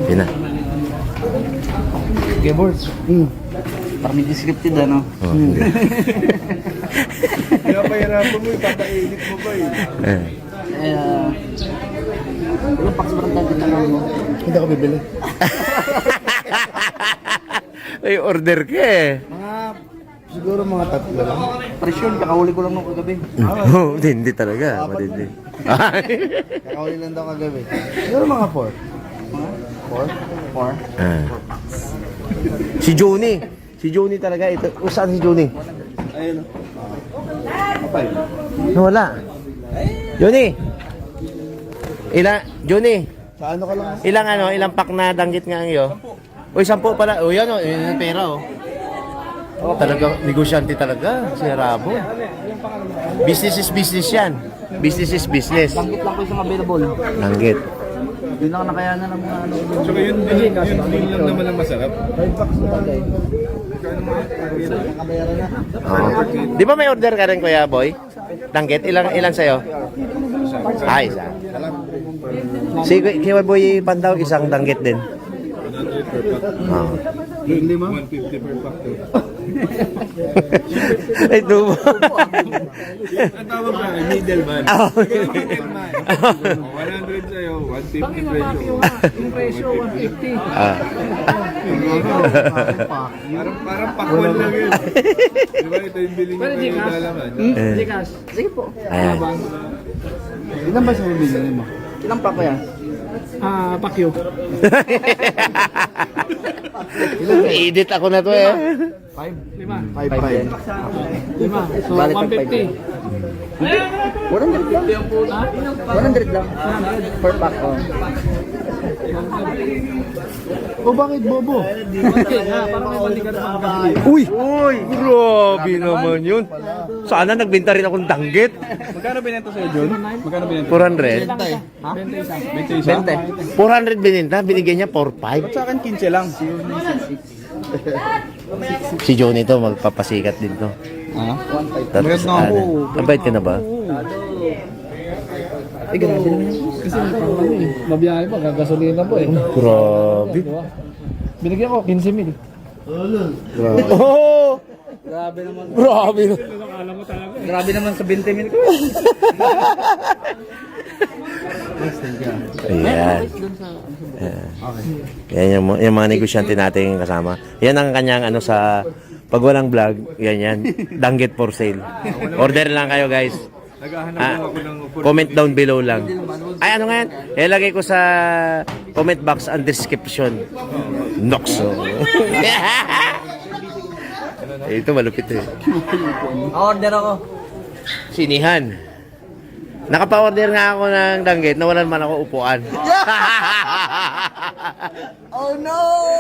Yun na. Keyboard. Parang may scripted ano. Oh, hindi. Kaya pahirapan mo, ipapa-edit mo ba eh. Ilang packs ba ng target na lang mo? Hindi ako bibili. Ay, order ka eh. Siguro mga 3 lang. Presyon, kakahuli ko lang nung kagabi. Oh, hindi talaga. Matindi. Kakahuli lang daw kagabi. Siguro mga 4. 4? Ah. Si Joni. Si Joni talaga. Ito. Saan si Joni? Ayun o. Nawala. Joni. Joni. Sa ano ka lang? Ilang pack na danggit nga iyo? Uy, 10 pala. Uy, yan o. Yun yung pera o. Talaga, negosyante talaga. Si Rabo. Business is business yan. Business is business. Langgit lang po isang available. Langgit. Yun lang nakayanan ng mga ano. Tsaka yun lang naman ang masarap. 5 packs na bagay. Oo. Di ba may order ka rin, Kuya Boy? Langgit? Ilan sa'yo? Isa. Si Kuya Boy Pandaw, isang langgit din. 100 per pack. Oo. Yung 150 per pack. Ay, tubo. Ang tawag ba? Middleman. Oo. Middleman. 100 sa'yo, 150 presyo. Yung presyo, 150. Ah. Parang pakwan lang yun. Di ba ito yung bilhin nyo kayo lalaman? Gcash. Sige po. Ayan. Ilan ba sa bibili mo? Ilang pack kaya? Pakyo. Edit ako na to eh. 5. 5. So, 150. 100 lang. 100 lang. Per pack. O bakit bobo? Uy! Grabe naman yun. Sana nagbenta rin akong danggit. Magkano binenta sa'yo, John? Magkano binenta? 400. 21? 400 bininta, binigyan niya 4.5. Sa akin 15 lang. Si Johnny to, magpapasikat din to. Ha? Tapos, Maganda ako. ang bait ka na ba? Eh, grabe naman yan. Kasi mabiyahe pa, gagasolina po eh. Grabe. Binigyan ko, 15 mil. Oh! Grabe naman. Grabe. Grabe naman sa 20 mil ko. Ayan. Yan yung mga negosyante natin kasama. Yan ang kanyang ano sa pag walang vlog, yan. Danggit for sale. Order lang kayo guys. Naghahanap ako ng Comment down below lang. Ay, ano nga yan? Ilagay ko sa comment box and description. Noxo. Ito malupit eh. Order ako. Sinihan. Nakapa-order nga ako ng danggit, nawalan man ako upuan. Oh no!